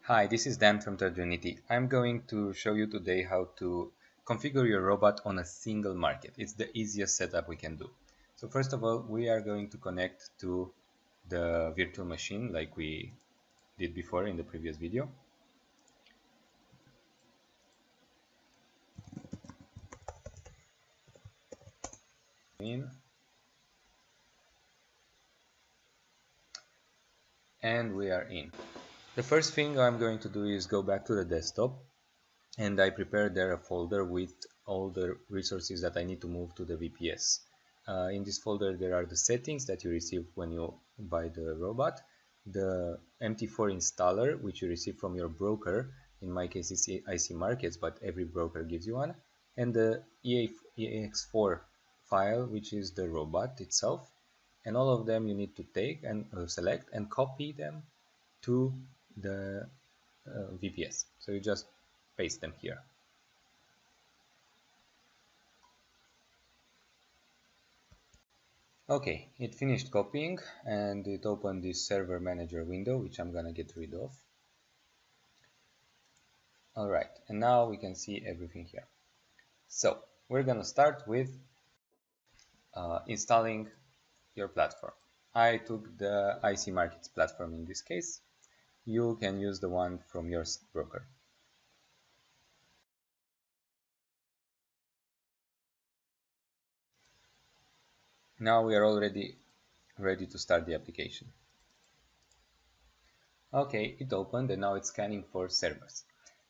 Hi, this is Dan from Tradunity. I'm going to show you today how to configure your robot on a single market. It's the easiest setup we can do. So first of all, we are going to connect to the virtual machine like we did before in the previous video. And we are in. The first thing I'm going to do is go back to the desktop, and I prepared there a folder with all the resources that I need to move to the VPS. In this folder there are the settings that you receive when you buy the robot, the MT4 installer which you receive from your broker. In my case it's IC Markets, but every broker gives you one, and the EAX4 file, which is the robot itself. And all of them you need to take and select and copy them to the VPS. So you just paste them here. Okay, it finished copying and it opened this server manager window, which I'm gonna get rid of. Alright, and now we can see everything here. So we're gonna start with installing your platform. I took the IC Markets platform in this case. You can use the one from your broker. Now we are already ready to start the application. Okay, it opened and now it's scanning for servers.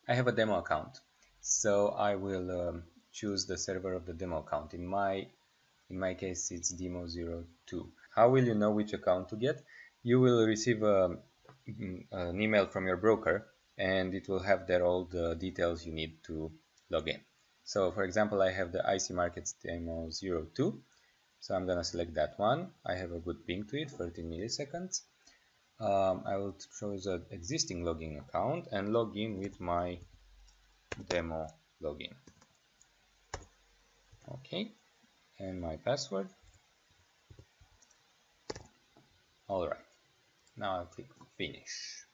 I have a demo account, so I will choose the server of the demo account. In my case it's demo02. How will you know which account to get? You will receive an email from your broker, and it will have there all the details you need to log in. So for example, I have the IC Markets demo02, so I'm gonna select that one. I have a good ping to it, 13 milliseconds. I will choose the existing login account and log in with my demo login. Okay, and my password. Alright, now I'll click finish.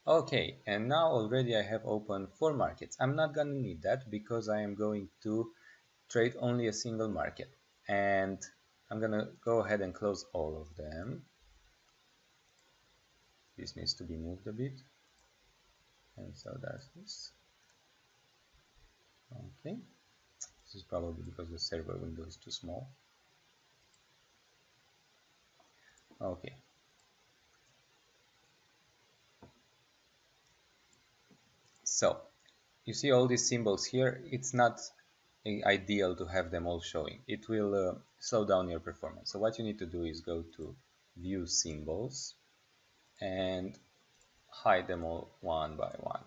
Okay, and now already I have opened 4 markets. I'm not gonna need that because I am going to trade only a single market, and I'm gonna go ahead and close all of them. This needs to be moved a bit, and so that's this. Okay, this is probably because the server window is too small. Okay, so you see all these symbols here. It's not ideal to have them all showing. It will slow down your performance. So what you need to do is go to view symbols and hide them all one by one.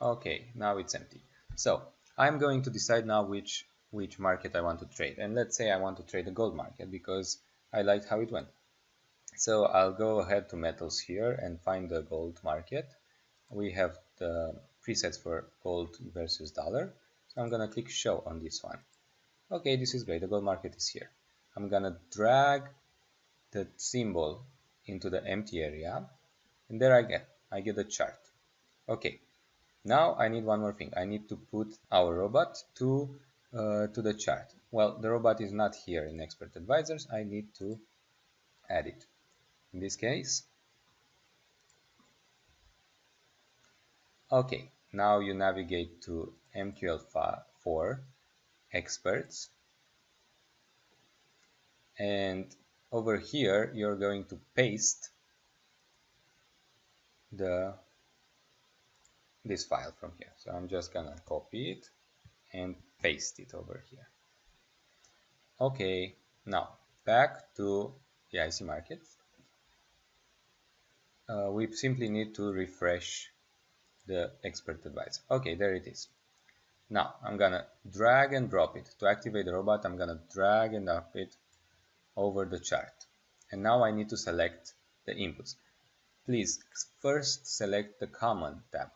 Okay, now it's empty. So I'm going to decide now which market I want to trade. And let's say I want to trade the gold market because I liked how it went. So I'll go ahead to metals here and find the gold market. We have the presets for gold versus dollar. So I'm gonna click show on this one. Okay, this is great. The gold market is here. I'm gonna drag the symbol into the empty area, and there I get the chart. Okay, now I need one more thing. I need to put our robot to the chart. Well, the robot is not here in Expert Advisors. I need to add it. In this case, okay, now you navigate to MQL4 experts, and over here you're going to paste this file from here. So I'm just gonna copy it and paste it over here. Okay, now back to the IC Markets. We simply need to refresh the Expert Advisor. Okay, there it is. Now I'm gonna drag and drop it. To activate the robot, I'm gonna drag and drop it over the chart. And now I need to select the inputs. Please first select the common tab.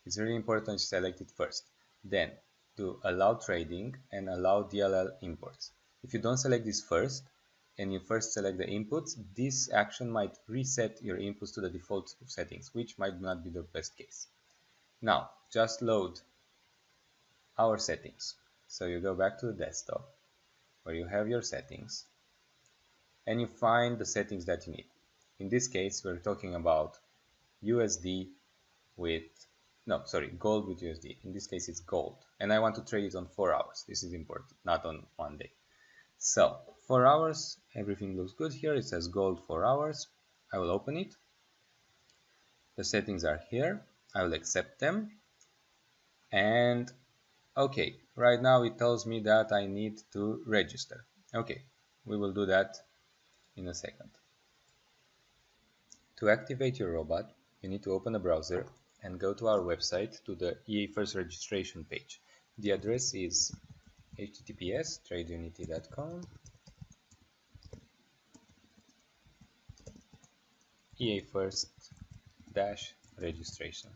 It's really important to select it first. Then to allow trading and allow DLL imports. If you don't select this first and you first select the inputs, this action might reset your inputs to the default settings, which might not be the best case. Now just load our settings. So you go back to the desktop where you have your settings and you find the settings that you need. In this case, we're talking about USD with, no, sorry, gold with USD. In this case, it's gold. And I want to trade it on 4 hours. This is important, not on 1 day. So 4 hours, everything looks good here. It says gold 4 hours. I will open it. The settings are here. I will accept them. And okay, right now it tells me that I need to register. Okay, we will do that in a second. To activate your robot, you need to open a browser and go to our website to the EA First registration page. The address is https://tradunity.com EA First registration.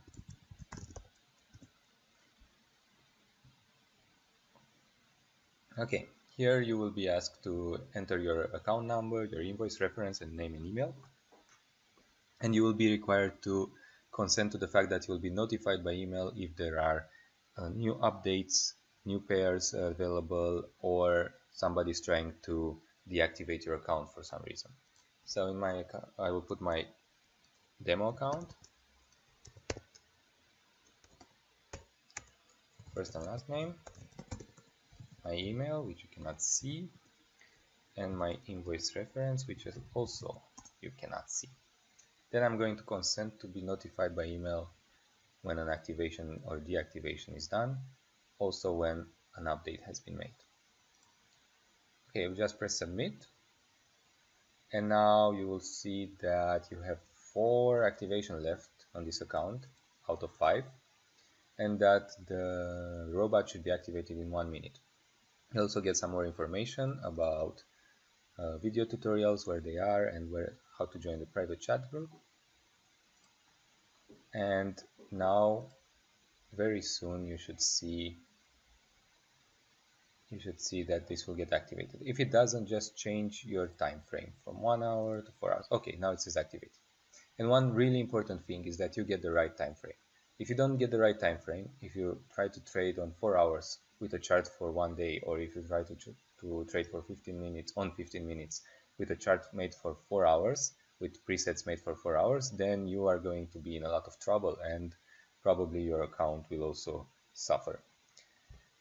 Okay, here you will be asked to enter your account number, your invoice reference, and name and email. And you will be required to consent to the fact that you will be notified by email if there are new updates, new pairs available, or somebody is trying to deactivate your account for some reason. So in my account, I will put my demo account, first and last name, my email, which you cannot see, and my invoice reference, which is also you cannot see. Then I'm going to consent to be notified by email when an activation or deactivation is done, also when an update has been made. Okay, we just press submit, and now you will see that you have 4 activation left on this account out of 5, and that the robot should be activated in 1 minute. You also get some more information about video tutorials, where they are, and how to join the private chat group. And now very soon you should see that this will get activated. If it doesn't, just change your time frame from 1 hour to 4 hours. Okay, now it says activated. And one really important thing is that you get the right time frame. If you don't get the right time frame, if you try to trade on 4 hours with a chart for 1 day, or if you try to trade for 15 minutes on 15 minutes with a chart made for 4 hours, with presets made for 4 hours, then you are going to be in a lot of trouble, and probably your account will also suffer.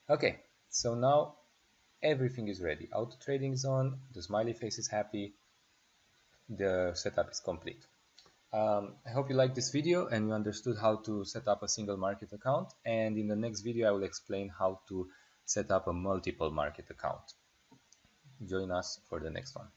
Okay, so now everything is ready. Auto trading is on, the smiley face is happy, the setup is complete. I hope you liked this video and you understood how to set up a single market account, and in the next video I will explain how to set up a multiple market account. Join us for the next one.